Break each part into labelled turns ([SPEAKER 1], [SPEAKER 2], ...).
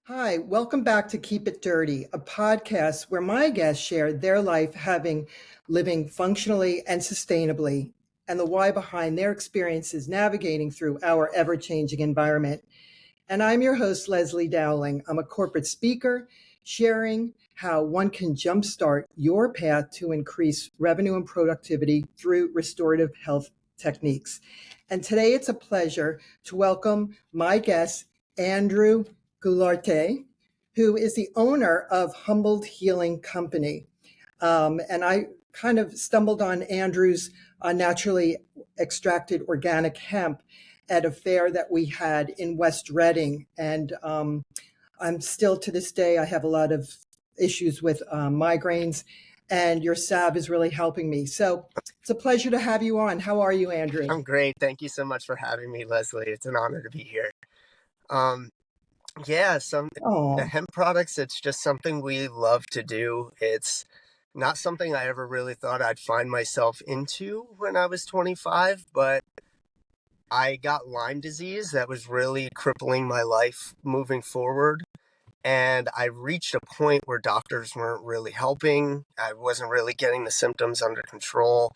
[SPEAKER 1] Hi, welcome back to Keep It Dirty, a podcast where my guests share their life living functionally and sustainably, and the why behind their experiences navigating through our ever-changing environment. And I'm your host, Leslie Dowling. I'm a corporate speaker sharing how one can jumpstart your path to increase revenue and productivity through restorative health techniques. And today it's a pleasure to welcome my guest, Andrew Guilarte, who is the owner of Humbled Healing Company. And I kind of stumbled on Andrew's naturally extracted organic hemp at a fair that we had in West Reading. And I'm still to this day, I have a lot of issues with migraines, and your salve is really helping me. So it's a pleasure to have you on. How are you, Andrew?
[SPEAKER 2] I'm great. Thank you so much for having me, Leslie. It's an honor to be here. Um, yeah, the
[SPEAKER 1] Oh,
[SPEAKER 2] hemp products, it's just something we love to do. It's not something I ever really thought I'd find myself into when I was 25, but I got Lyme disease that was really crippling my life moving forward. And I reached a point where doctors weren't really helping. I wasn't really getting the symptoms under control.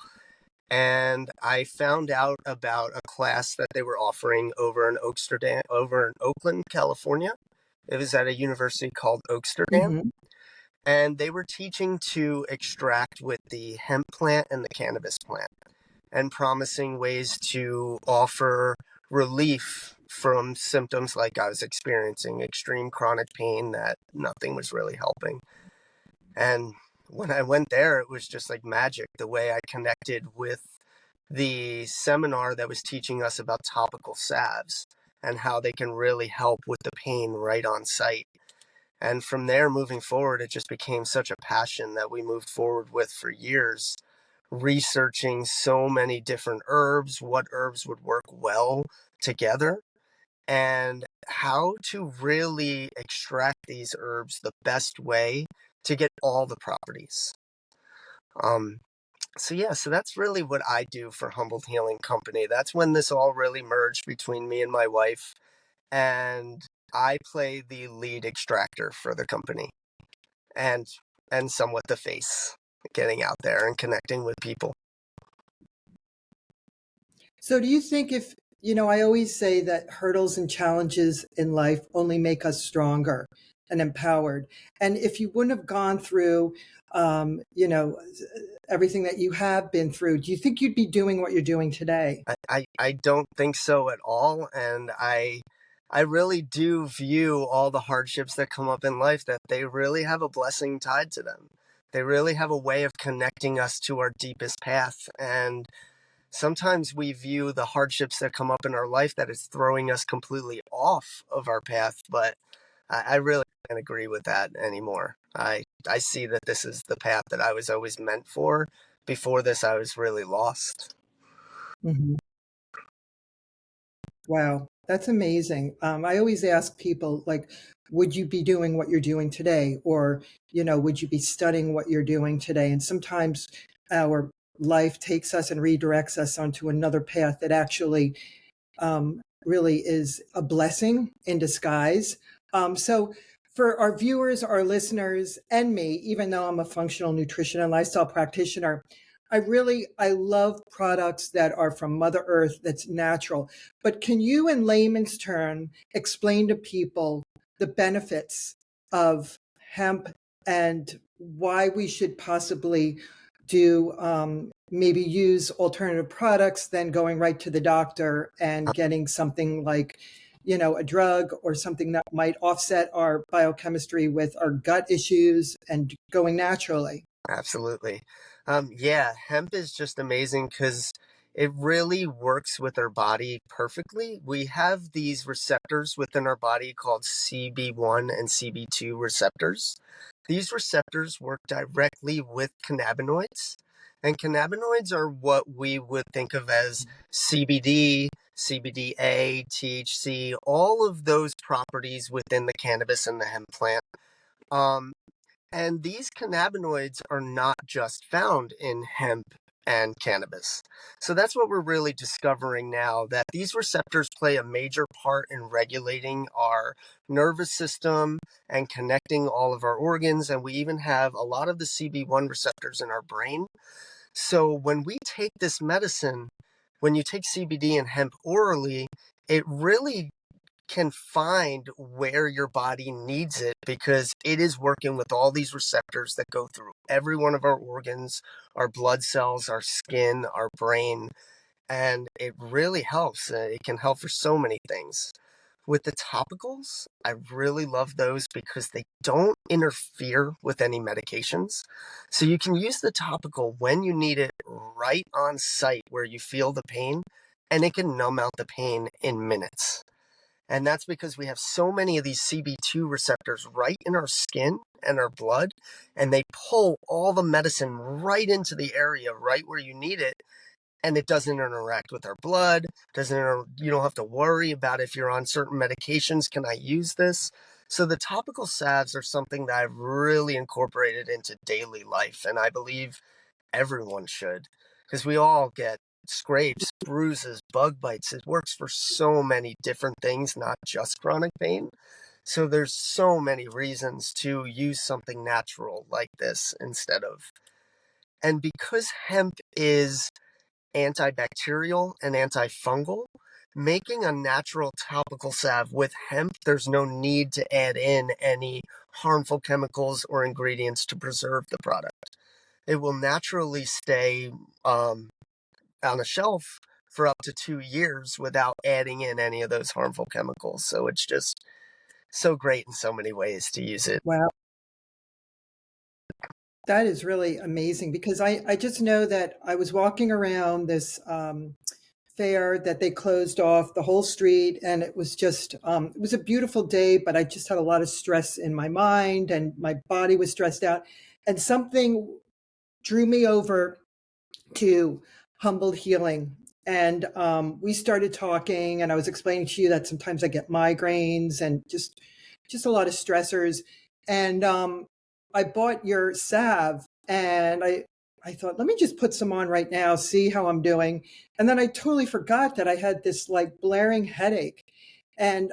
[SPEAKER 2] And I found out about a class that they were offering over in Oakland, California. It was at a university called Oaksterdam,
[SPEAKER 1] mhm.
[SPEAKER 2] and they were teaching to extract with the hemp plant and the cannabis plant, and promising ways to offer relief from symptoms like I was experiencing, extreme chronic pain that nothing was really helping. And when I went there, it was just like magic the way I connected with the seminar that was teaching us about topical salves and how they can really help with the pain right on site. And from there, moving forward, it just became such a passion that we moved forward with for years, researching so many different herbs, what herbs would work well together, and how to really extract these herbs the best way to get all the properties. Um, so that's really what I do for Humbled Healing Company. That's when this all really merged between me and my wife, and I play the lead extractor for the company, and somewhat the face, getting out there and connecting with people.
[SPEAKER 1] So do you think I always say that hurdles and challenges in life only make us stronger and empowered. And if you wouldn't have gone through, um, you know, everything that you have been through, do you think you'd be doing what you're doing today?
[SPEAKER 2] I don't think so at all, and I really do view all the hardships that come up in life that they really have a blessing tied to them. They really have a way of connecting us to our deepest path. And sometimes we view the hardships that come up in our life that it's throwing us completely off of our path, but I really can't agree with that anymore. I see that this is the path that I was always meant for. Before this, I was really lost.
[SPEAKER 1] Mhm. Wow, that's amazing. I always ask people, like, would you be doing what you're doing today? Or, would you be studying what you're doing today? And sometimes our life takes us and redirects us onto another path that actually really is a blessing in disguise. So, for our viewers, our listeners, and me, even though I'm a functional nutrition and lifestyle practitioner, I love products that are from Mother Earth, that's natural. But can you, in layman's term, explain to people the benefits of hemp and why we should possibly do maybe use alternative products than going right to the doctor and getting something like, a drug or something that might offset our biochemistry with our gut issues and going naturally?
[SPEAKER 2] Absolutely. Yeah, hemp is just amazing because it really works with our body perfectly. We have these receptors within our body called CB1 and CB2 receptors. These receptors work directly with cannabinoids, and cannabinoids are what we would think of as CBD, CBDA, THC, all of those properties within the cannabis and the hemp plant. Um, and these cannabinoids are not just found in hemp and cannabis. So that's what we're really discovering now, that these receptors play a major part in regulating our nervous system and connecting all of our organs. And we even have a lot of the CB1 receptors in our brain. So when we take this medicine, when you take CBD and hemp orally, it really can find where your body needs it, because it is working with all these receptors that go through every one of our organs, our blood cells, our skin, our brain, and it really helps. It can help for so many things. With the topicals, I really love those because they don't interfere with any medications. So you can use the topical when you need it, right on site where you feel the pain, and it can numb out the pain in minutes. And that's because we have so many of these CB2 receptors right in our skin and our blood, and they pull all the medicine right into the area right where you need it. And it doesn't interact with our blood. You don't have to worry about if you're on certain medications, can I use this? So the topical salves are something that I've really incorporated into daily life, and I believe everyone should, because we all get scrapes, bruises, bug bites. It works for so many different things, not just chronic pain. So there's so many reasons to use something natural like this instead of. And because hemp is antibacterial and antifungal, making a natural topical salve with hemp, there's no need to add in any harmful chemicals or ingredients to preserve the product. It will naturally stay on a shelf for up to 2 years without adding in any of those harmful chemicals. So it's just so great in so many ways to use it.
[SPEAKER 1] Wow. That is really amazing because I just know that I was walking around this fair that they closed off the whole street, and it was just it was a beautiful day, but I just had a lot of stress in my mind and my body was stressed out, and something drew me over to Humbled Healing. And we started talking, and I was explaining to you that sometimes I get migraines and just a lot of stressors. And I bought your salve, and I thought, let me just put some on right now, see how I'm doing. And then I totally forgot that I had this like blaring headache, and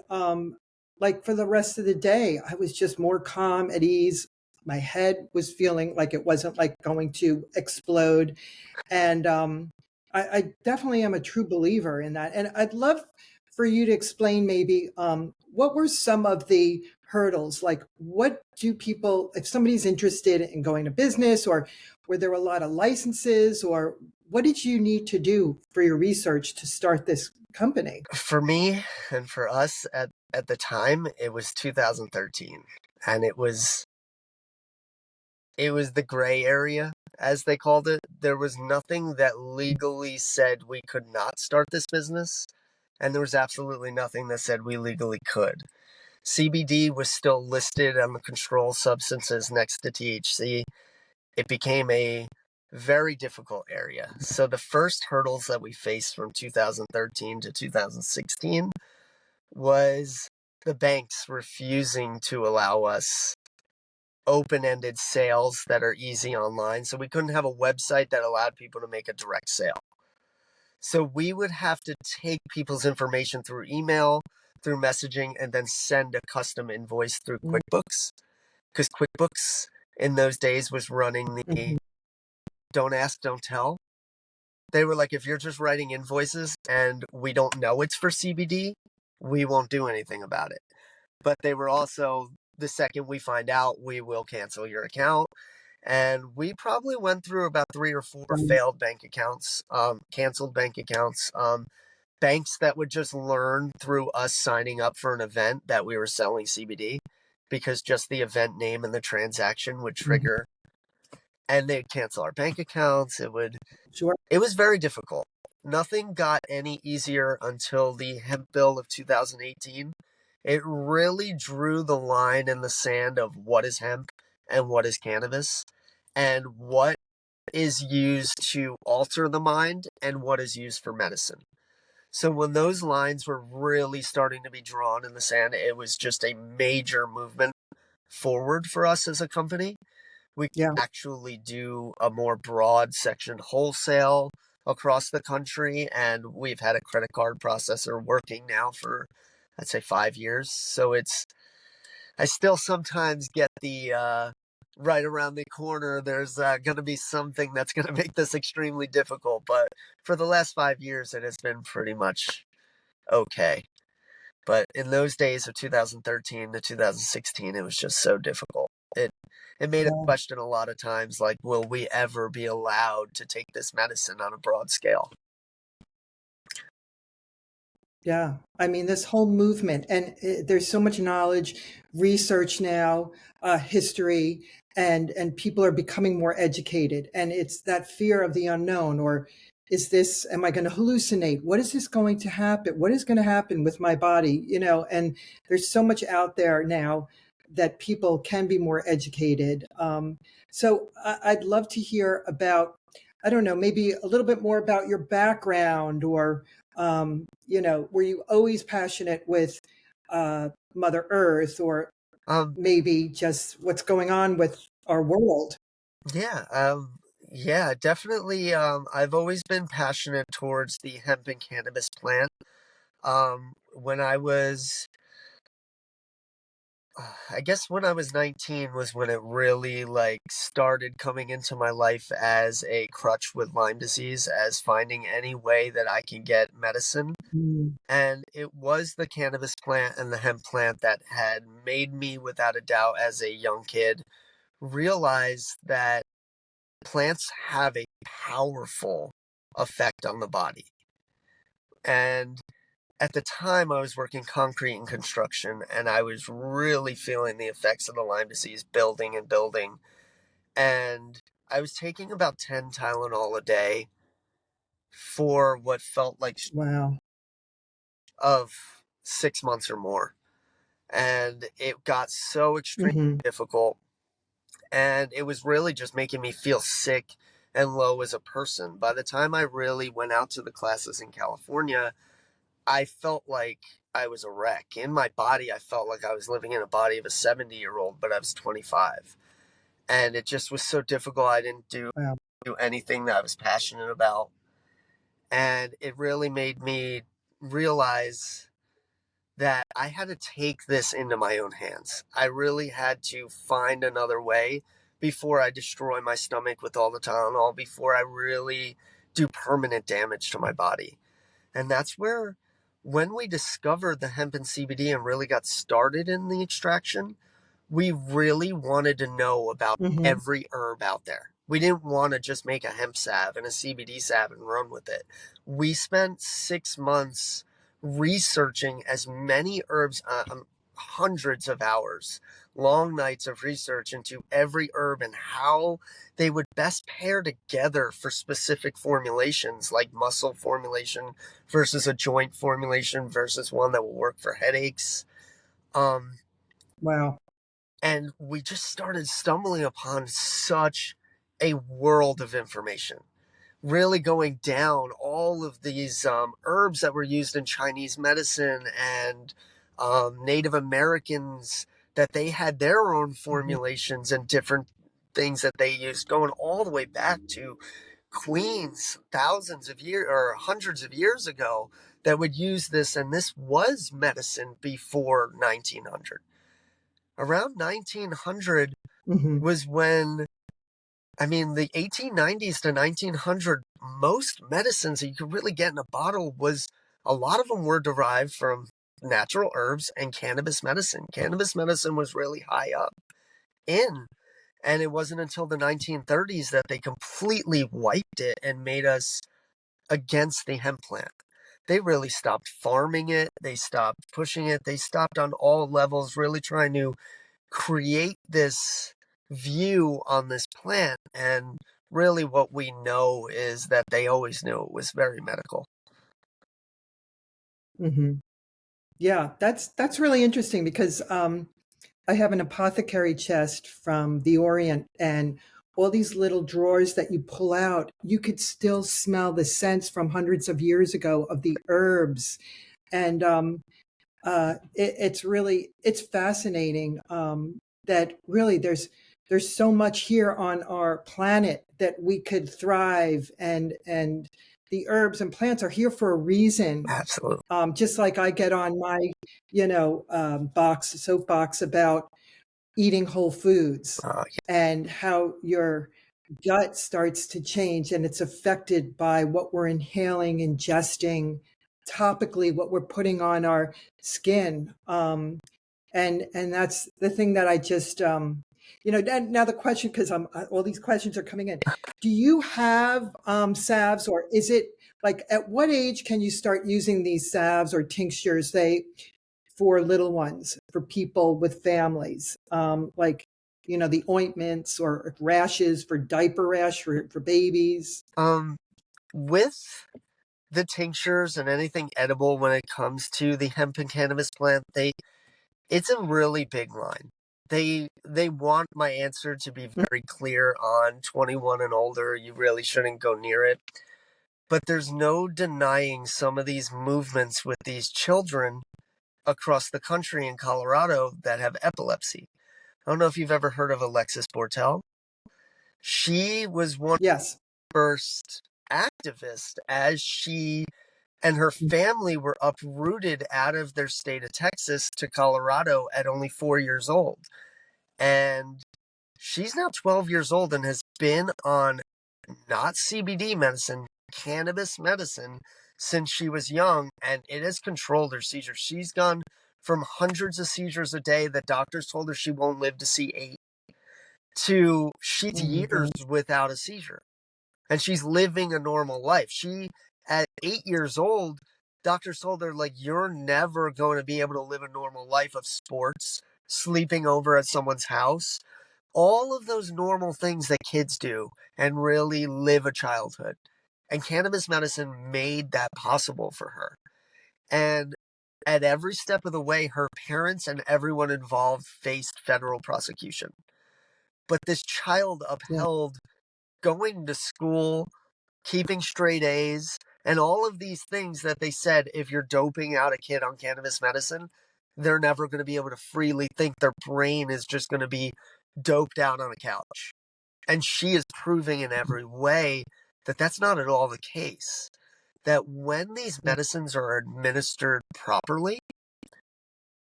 [SPEAKER 1] like for the rest of the day, I was just more calm, at ease. My head was feeling like it wasn't like going to explode, and I definitely am a true believer in that. And I'd love for you to explain maybe what were some of the hurdles? Like, what do people, if somebody's interested in going to business, or were there a lot of licenses, or what did you need to do for your research to start this company?
[SPEAKER 2] For me and for us at the time, it was 2013, and it was the gray area, as they called it. There was nothing that legally said we could not start this business, and there was absolutely nothing that said we legally could. CBD was still listed on the controlled substances next to THC. It became a very difficult area. So the first hurdles that we faced from 2013 to 2016 was the banks refusing to allow us open-ended sales that are easy online. So we couldn't have a website that allowed people to make a direct sale. So we would have to take people's information through email, through messaging, and then send a custom invoice through QuickBooks. Because QuickBooks in those days was running the
[SPEAKER 1] Mhm.
[SPEAKER 2] don't ask, don't tell. They were like, if you're just writing invoices and we don't know it's for CBD, we won't do anything about it. But they were also, the second we find out, we will cancel your account. And we probably went through about 3 or 4 failed bank accounts, canceled bank accounts, banks that would just learn through us signing up for an event that we were selling CBD, because just the event name and the transaction would
[SPEAKER 1] Mhm.
[SPEAKER 2] trigger, and they'd cancel our bank accounts.
[SPEAKER 1] Sure.
[SPEAKER 2] It was very difficult. Nothing got any easier until the hemp bill of 2018. It really drew the line in the sand of what is hemp and what is cannabis, and what is used to alter the mind and what is used for medicine. So when those lines were really starting to be drawn in the sand, it was just a major movement forward for us as a company. We
[SPEAKER 1] Yeah.
[SPEAKER 2] actually do a more broad section wholesale across the country, and we've had a credit card processor working now for, I'd say, 5 years. So I still sometimes get the right around the corner, there's going to be something that's going to make this extremely difficult. But for the last 5 years, it has been pretty much okay. But in those days of 2013 to 2016, it was just so difficult. It made us
[SPEAKER 1] Yeah.
[SPEAKER 2] question a lot of times, like, will we ever be allowed to take this medicine on a broad scale?
[SPEAKER 1] Yeah. I mean, this whole movement, and there's so much knowledge, research now, history, and people are becoming more educated. And it's that fear of the unknown, or am I going to hallucinate? What is this going to happen? What is going to happen with my body? And there's so much out there now that people can be more educated. So I'd love to hear about, I don't know, maybe a little bit more about your background, or were you always passionate with Mother Earth, or
[SPEAKER 2] Um,
[SPEAKER 1] maybe just what's going on with our world?
[SPEAKER 2] yeah, yeah, definitely. I've always been passionate towards the hemp and cannabis plant. When I was I guess when I was 19 was when it really like started coming into my life as a crutch with Lyme disease, as finding any way that I can get medicine.
[SPEAKER 1] Mm.
[SPEAKER 2] And it was the cannabis plant and the hemp plant that had made me, without a doubt, as a young kid, realize that plants have a powerful effect on the body. And at the time, I was working concrete and construction, and I was really feeling the effects of the Lyme disease building and building. And I was taking about 10 Tylenol a day for what felt like
[SPEAKER 1] Wow.
[SPEAKER 2] of 6 months or more. And it got so extremely
[SPEAKER 1] Hmm.
[SPEAKER 2] difficult. And it was really just making me feel sick and low as a person. By the time I really went out to the classes in California, I felt like I was a wreck. In my body, I felt like I was living in a body of a 70-year-old, but I was 25. And it just was so difficult. I didn't
[SPEAKER 1] Wow.
[SPEAKER 2] do anything that I was passionate about. And it really made me realize that I had to take this into my own hands. I really had to find another way before I destroy my stomach with all the Tylenol, before I really do permanent damage to my body. And that's where, when we discovered the hemp and CBD and really got started in the extraction, we really wanted to know about
[SPEAKER 1] Hmm.
[SPEAKER 2] every herb out there. We didn't want to just make a hemp salve and a CBD salve and run with it. We spent 6 months researching as many herbs, hundreds of hours, long nights of research into every herb and how they would best pair together for specific formulations, like muscle formulation versus a joint formulation versus one that will work for headaches. Um,
[SPEAKER 1] Wow.
[SPEAKER 2] and we just started stumbling upon such a world of information, really going down all of these herbs that were used in Chinese medicine and Native Americans, that they had their own
[SPEAKER 1] Hmm.
[SPEAKER 2] formulations and different things that they used, going all the way back to queens thousands of years or hundreds of years ago, that would use this. And this was medicine before 1900. Around 1900
[SPEAKER 1] Hmm.
[SPEAKER 2] was when, I mean, the 1890s to 1900, most medicines that you could really get in a bottle was, a lot of them were derived from natural herbs and cannabis medicine. Cannabis medicine was really high up in, and it wasn't until the 1930s that they completely wiped it and made us against the hemp plant. They really stopped farming it, they stopped pushing it, they stopped on all levels, really trying to create this view on this plant. And really, what we know is that they always knew it was very medical.
[SPEAKER 1] Hmm. Yeah, that's really interesting, because I have an apothecary chest from the Orient, and all these little drawers that you pull out, you could still smell the scents from hundreds of years ago of the herbs. And it's fascinating, that really there's so much here on our planet that we could thrive, and the herbs and plants are here for a reason.
[SPEAKER 2] Absolutely.
[SPEAKER 1] Just like I get on my, soapbox about eating whole foods
[SPEAKER 2] Uh,
[SPEAKER 1] and how your gut starts to change and it's affected by what we're inhaling, ingesting topically, what we're putting on our skin. And that's the thing that I just, now the question, because I'm all these questions are coming in. Do you have salves, or is it like at what age can you start using these salves or tinctures? For little ones, for people with families, like, the ointments or rashes for diaper rash for babies.
[SPEAKER 2] um, with the tinctures and anything edible when it comes to the hemp and cannabis plant, it's a really big line. They want my answer to be very clear on 21 and older. You really shouldn't go near it. But there's no denying some of these movements with these children across the country in Colorado that have epilepsy. I don't know if you've ever heard of Alexis Bortel. She was one of
[SPEAKER 1] Yes.
[SPEAKER 2] the first activists as she and her family were uprooted out of their state of Texas to Colorado at only 4 years old. And she's now 12 years old and has been on not CBD medicine, cannabis medicine since she was young, and it has controlled her seizures. She's gone from hundreds of seizures a day that doctors told her she won't live to see 8 to she's
[SPEAKER 1] Oh my
[SPEAKER 2] years
[SPEAKER 1] God.
[SPEAKER 2] without a seizure. And she's living a normal life. She, at 8 years old, doctors told her, like, you're never going to be able to live a normal life of sports, sleeping over at someone's house, all of those normal things that kids do and really live a childhood. And cannabis medicine made that possible for her. And at every step of the way, her parents and everyone involved faced federal prosecution. But this child
[SPEAKER 1] Yeah.
[SPEAKER 2] upheld going to school, keeping straight A's, and all of these things that they said if you're doping out a kid on cannabis medicine, they're never going to be able to freely think. Their brain is just going to be doped out on a couch. And she is proving in every way that that's not at all the case. That when these
[SPEAKER 1] Yeah.
[SPEAKER 2] medicines are administered properly,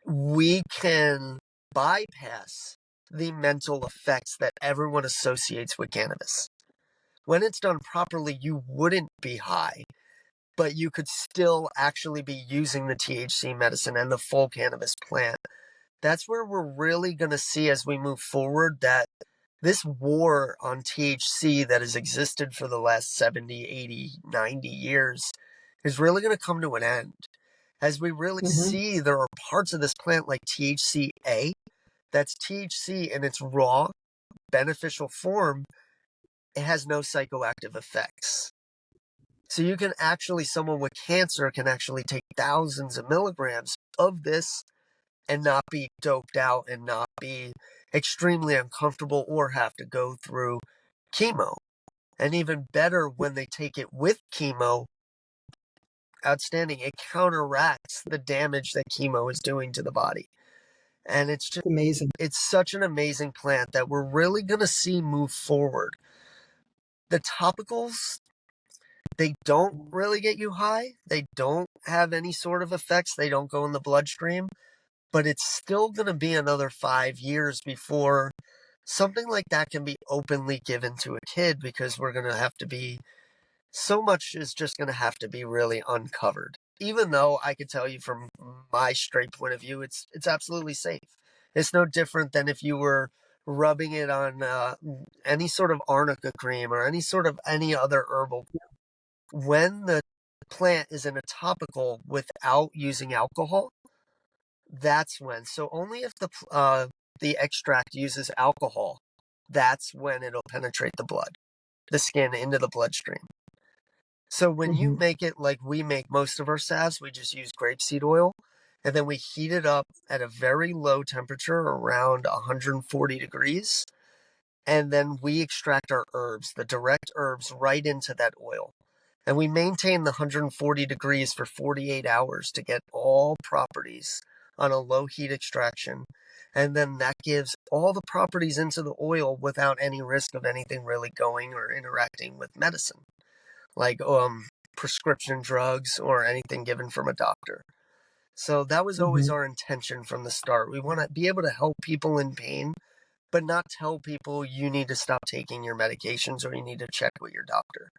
[SPEAKER 2] we can bypass the mental effects that everyone associates with cannabis. When it's done properly, you wouldn't be high, but you could still actually be using the THC medicine and the full cannabis plant. That's where we're really going to see as we move forward that this war on THC that has existed for the last 70, 80, 90 years is really going to come to an end. As we really
[SPEAKER 1] Hmm.
[SPEAKER 2] see there are parts of this plant like THCA, that's THC in its raw, beneficial form. It has no psychoactive effects. So you can actually, someone with cancer can actually take thousands of milligrams of this and not be doped out and not be extremely uncomfortable or have to go through chemo. And even better, when they take it with chemo, outstanding, it counteracts the damage that chemo is doing to the body. And
[SPEAKER 1] It's amazing.
[SPEAKER 2] it's such an amazing plant that we're really going to see move forward. The topicals, they don't really get you high. They don't have any sort of effects. They don't go in the bloodstream. But it's still going to be another 5 years before something like that can be openly given to a kid, because we're going to have to be, so much is just going to have to be really uncovered. Even though I can tell you from my straight point of view, it's absolutely safe. It's no different than if you were rubbing it on any sort of arnica cream or any sort of any other herbal. When the plant is in a topical without using alcohol, that's when. So only if the extract uses alcohol, that's when it'll penetrate the blood, the skin into the bloodstream. So when you
[SPEAKER 1] Hmm.
[SPEAKER 2] make it like we make most of our salves, we just use grapeseed oil, and then we heat it up at a very low temperature, around 140 degrees, and then we extract our herbs, the direct herbs, right into that oil. And we maintain the 140 degrees for 48 hours to get all properties on a low heat extraction. And then that gives all the properties into the oil without any risk of anything really going or interacting with medicine, like prescription drugs or anything given from a doctor. So that was always
[SPEAKER 1] Mhm.
[SPEAKER 2] our intention from the start. We want to be able to help people in pain, but not tell people you need to stop taking your medications or you need to check with your doctor.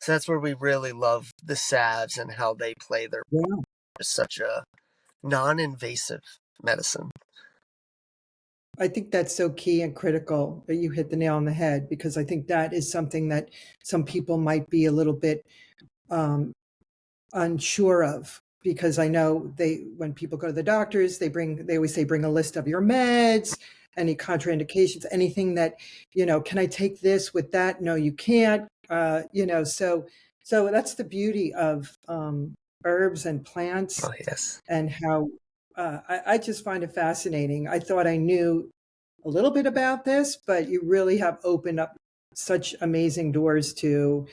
[SPEAKER 2] So that's where we really love the salves and how they play their
[SPEAKER 1] Yeah.
[SPEAKER 2] as such a non-invasive medicine.
[SPEAKER 1] I think that's so key and critical that you hit the nail on the head, because I think that is something that some people might be a little bit um, unsure of, because I know when people go to the doctors, they always say, bring a list of your meds, any contraindications, anything that, can I take this with that? No, you can't. So that's the beauty of herbs and plants,
[SPEAKER 2] Oh, yes.
[SPEAKER 1] and how I just find it fascinating. I thought I knew a little bit about this, but you really have opened up such amazing doors to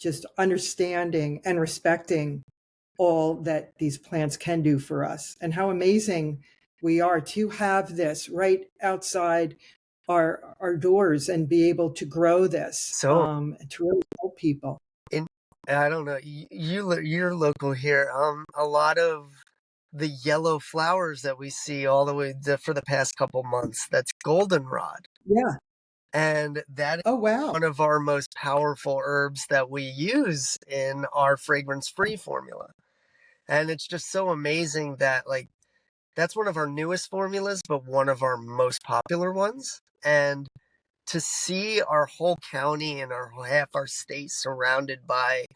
[SPEAKER 1] just understanding and respecting all that these plants can do for us, and how amazing we are to have this right outside our doors and be able to grow this,
[SPEAKER 2] So,
[SPEAKER 1] to really help people.
[SPEAKER 2] in I don't know, you're local here. A lot of the yellow flowers that we see all the way for the past couple months, that's goldenrod,
[SPEAKER 1] Yeah.
[SPEAKER 2] and that is
[SPEAKER 1] Oh, wow.
[SPEAKER 2] one of our most powerful herbs that we use in our fragrance-free formula. And it's just so amazing that like that's one of our newest formulas, but one of our most popular ones. And to see our whole county and our half our state surrounded by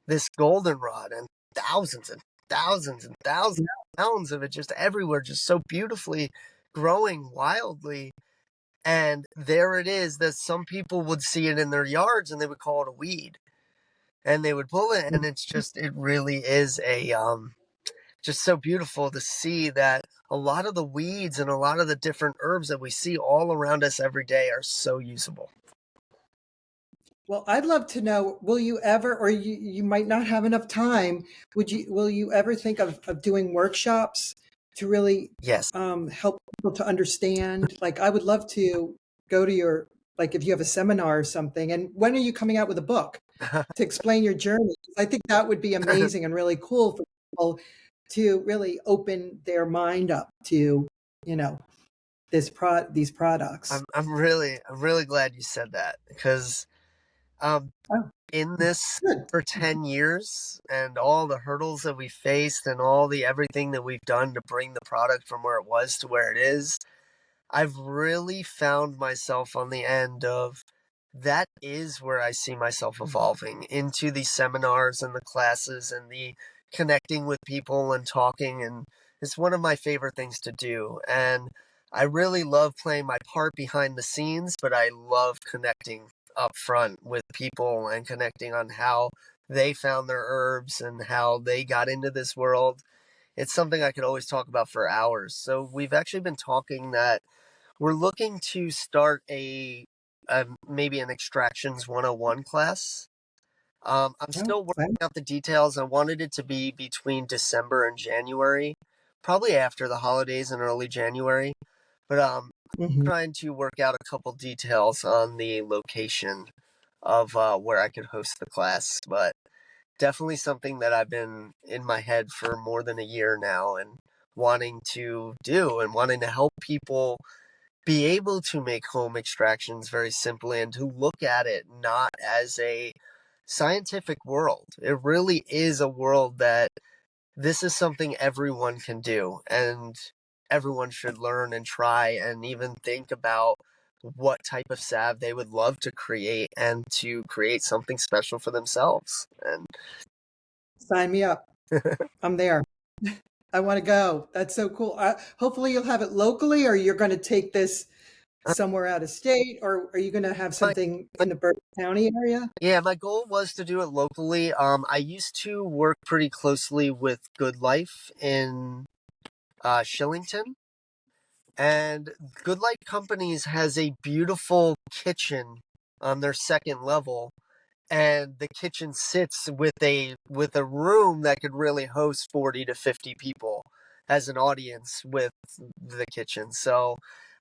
[SPEAKER 2] this goldenrod and thousands and thousands and thousands of pounds of it just everywhere, just so beautifully growing wildly. And there it is that some people would see it in their yards and they would call it a weed. And they would pull it, and it's just it really is a just so beautiful to see that a lot of the weeds and a lot of the different herbs that we see all around us every day are so usable.
[SPEAKER 1] Well, I'd love to know, will you ever, or you might not have enough time, will you ever think of doing workshops to really
[SPEAKER 2] Yes.
[SPEAKER 1] help people to understand? Like, I would love to go to like if you have a seminar or something. And when are you coming out with a book to explain your journey? I think that would be amazing and really cool for people to really open their mind up to, you know, these products.
[SPEAKER 2] I'm really glad you said that because um
[SPEAKER 1] Oh,
[SPEAKER 2] in this
[SPEAKER 1] good.
[SPEAKER 2] for 10 years and all the hurdles that we faced and all the everything that we've done to bring the product from where it was to where it is, I've really found myself on the end of that is where I see myself evolving into the seminars and the classes and the connecting with people and talking. And it's one of my favorite things to do. And I really love playing my part behind the scenes, but I love connecting up front with people and connecting on how they found their herbs and how they got into this world. It's something I could always talk about for hours. So we've actually been talking that we're looking to start a maybe an extractions 101 class. I'm
[SPEAKER 1] Oh,
[SPEAKER 2] still
[SPEAKER 1] wow.
[SPEAKER 2] working out the details. I wanted it to be between December and January, probably after the holidays in early January. But
[SPEAKER 1] Mhm.
[SPEAKER 2] trying to work out a couple details on the location of where I could host the class. But definitely something that I've been in my head for more than a year now and wanting to do and wanting to help people be able to make home extractions very simply and to look at it not as a scientific world. It really is a world that this is something everyone can do and everyone should learn and try and even think about what type of salve they would love to create and to create something special for themselves. And
[SPEAKER 1] Sign me up. I'm there. I want to go. That's so cool. Hopefully, you'll have it locally, or you're going to take this somewhere out of state, or are you going to have
[SPEAKER 2] my,
[SPEAKER 1] something
[SPEAKER 2] my
[SPEAKER 1] in the Berkeley County area?
[SPEAKER 2] yeah, my goal was to do it locally. I used to work pretty closely with Good Life in Shillington. And Good Light Companies has a beautiful kitchen on their second level, and the kitchen sits with a room that could really host 40 to 50 people. as an audience with the kitchen. So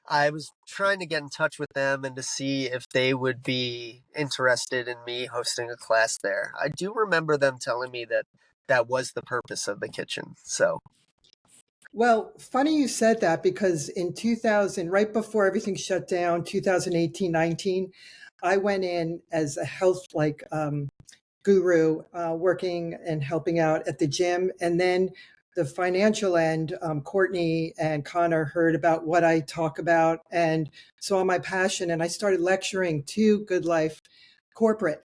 [SPEAKER 2] I was trying to get in touch with them and to see if they would be interested in me hosting a class there. I do remember them telling me that that was the purpose of the kitchen. So,
[SPEAKER 1] Well, funny you said that because in 2000, right before everything shut down, 2018, 19, I went in as a health guru, working and helping out at the gym. And then the financial end, Courtney and Connor heard about what I talk about and saw my passion. And I started lecturing to Good Life Corporate.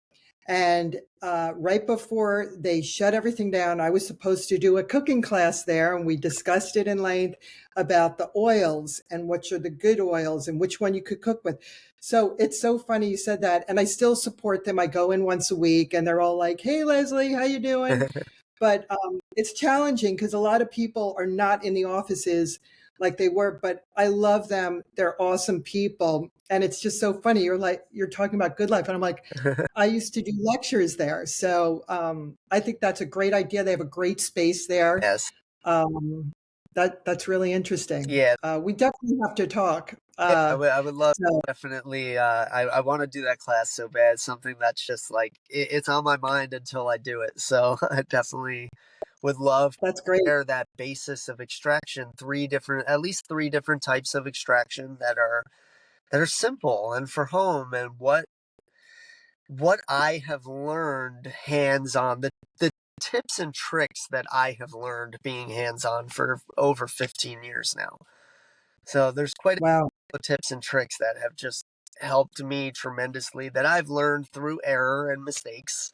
[SPEAKER 1] And right before they shut everything down, I was supposed to do a cooking class there. And we discussed it in length about the oils and which are the good oils and which one you could cook with. So it's so funny you said that. And I still support them. I go in once a week and they're all like, "Hey, Leslie, how you doing?" But it's challenging because a lot of people are not in the offices like they were, but I love them. They're awesome people. And it's just so funny. You're talking about Good Life. And I'm like, I used to do lectures there. So I think that's a great idea. They have a great space there.
[SPEAKER 2] yes.
[SPEAKER 1] Um, that's really interesting.
[SPEAKER 2] Yeah.
[SPEAKER 1] We definitely have to talk.
[SPEAKER 2] Yeah, I would love
[SPEAKER 1] So
[SPEAKER 2] definitely. I want to do that class so bad. Something that's just like it's on my mind until I do it. So I definitely would love
[SPEAKER 1] that's
[SPEAKER 2] to
[SPEAKER 1] great.
[SPEAKER 2] share that basis of extraction. At least three different types of extraction that are simple and for home, and what I have learned hands on, the tips and tricks that I have learned being hands on for over 15 years now. So there's quite
[SPEAKER 1] Wow.
[SPEAKER 2] tips and tricks that have just helped me tremendously that I've learned through error and mistakes.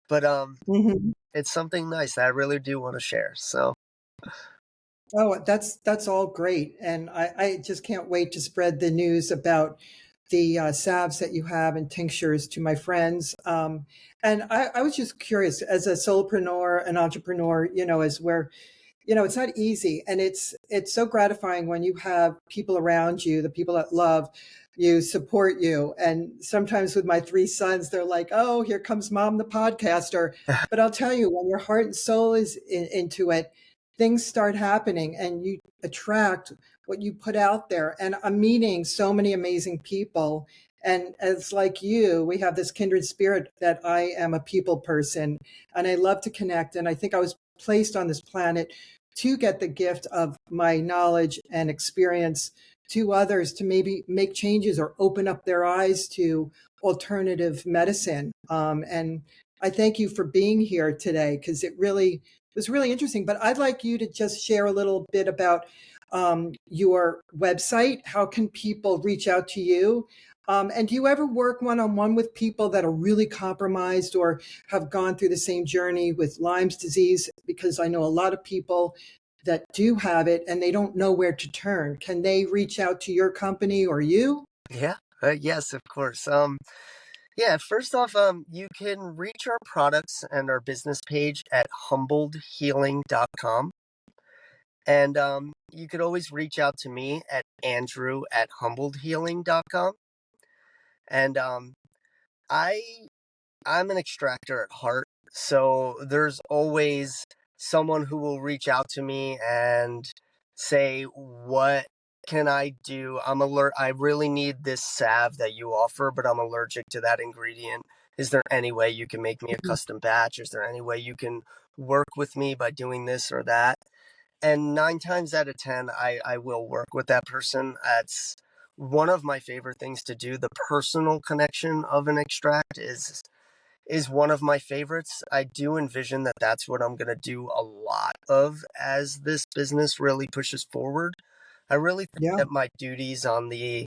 [SPEAKER 2] But
[SPEAKER 1] Mhm.
[SPEAKER 2] it's something nice that I really do want to share. So
[SPEAKER 1] Oh, that's all great, and I just can't wait to spread the news about the salves that you have and tinctures to my friends. And I was just curious, as a solopreneur, an entrepreneur, as where it's not easy, and it's so gratifying when you have people around you, the people that love you, support you. And sometimes with my three sons, they're like, "Oh, here comes mom, the podcaster." But I'll tell you, when your heart and soul is into it, things start happening and you attract what you put out there. And I'm meeting so many amazing people. And as like you, we have this kindred spirit that I am a people person and I love to connect. And I think I was placed on this planet to get the gift of my knowledge and experience to others to maybe make changes or open up their eyes to alternative medicine. And I thank you for being here today because it was really interesting. But I'd like you to just share a little bit about your website. How can people reach out to you? And do you ever work one on one with people that are really compromised or have gone through the same journey with Lyme's disease? Because I know a lot of people that do have it and they don't know where to turn. Can they reach out to your company or you?
[SPEAKER 2] yeah, yes, of course. Yeah, first off, you can reach our products and our business page at humbledhealing.com. And you could always reach out to me at Andrew at humbledhealing.com. And I I'm an extractor at heart, so there's always someone who will reach out to me and say, "What can I do? I really need this salve that you offer, but I'm allergic to that ingredient. Is there any way you can make me a custom batch? Is there any way you can work with me by doing this or that?" And 9 times out of 10, I will work with that person. That's one of my favorite things to do. The personal connection of an extract is one of my favorites. I do envision that that's what I'm going to do a lot of as this business really pushes forward. I really think
[SPEAKER 1] Yeah.
[SPEAKER 2] that my duties on the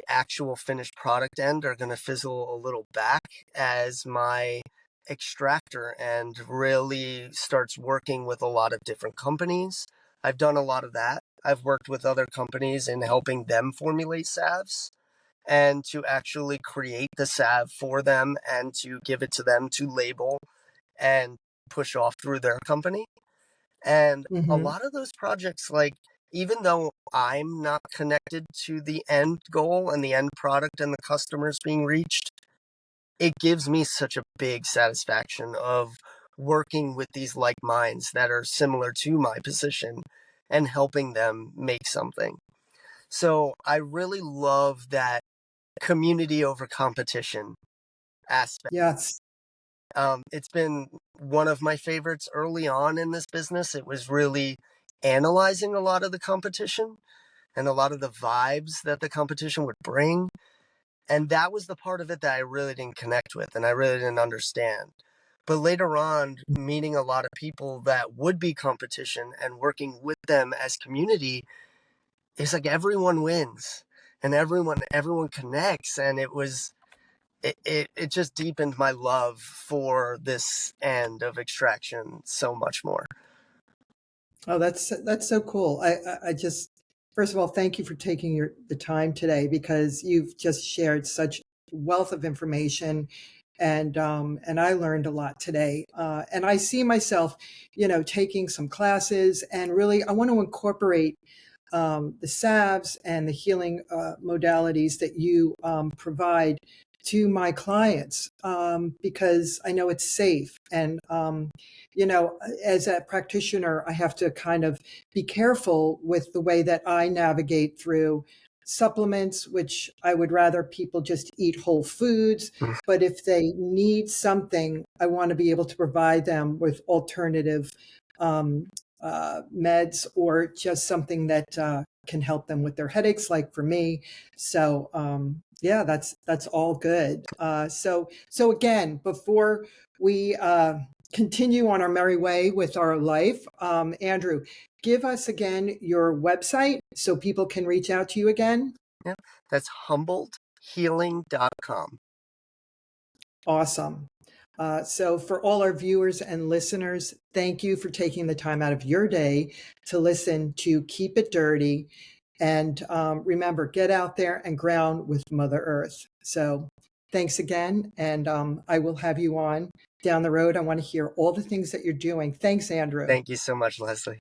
[SPEAKER 2] actual finished product end are going to fizzle a little back as my extractor end really starts working with a lot of different companies. I've done a lot of that. I've worked with other companies in helping them formulate salves and to actually create the salve for them and to give it to them to label and push off through their company. And a
[SPEAKER 1] Hmm.
[SPEAKER 2] lot of those projects, like, even though I'm not connected to the end goal and the end product and the customers being reached, it gives me such a big satisfaction of working with these like minds that are similar to my position and helping them make something. So I really love that community over competition aspect.
[SPEAKER 1] Yes.
[SPEAKER 2] It's been one of my favorites early on in this business. It was really analyzing a lot of the competition and a lot of the vibes that the competition would bring. And that was the part of it that I really didn't connect with and I really didn't understand. But later on, meeting a lot of people that would be competition and working with them as community, it's like everyone wins and everyone connects. And it just deepened my love for this end of extraction so much more.
[SPEAKER 1] Oh, that's so cool. I just first of all, thank you for taking the time today because you've just shared such wealth of information, and I learned a lot today. And I see myself, taking some classes, and really I want to incorporate the salves and the healing modalities that you provide to my clients because I know it's safe. And, as a practitioner, I have to kind of be careful with the way that I navigate through supplements, which I would rather people just eat whole foods. But if they need something, I want to be able to provide them with alternative um, meds or just something that can help them with their headaches, like for me. So yeah, that's all good. So again, before we continue on our merry way with our life, Andrew, give us again your website so people can reach out to you again.
[SPEAKER 2] Yeah, that's HumboldtHealing.com.
[SPEAKER 1] Awesome. So, for all our viewers and listeners, thank you for taking the time out of your day to listen to Keep It Dirty. And remember, get out there and ground with Mother Earth. So, thanks again. And I will have you on down the road. I want to hear all the things that you're doing. Thanks, Andrew.
[SPEAKER 2] Thank you so much, Leslie.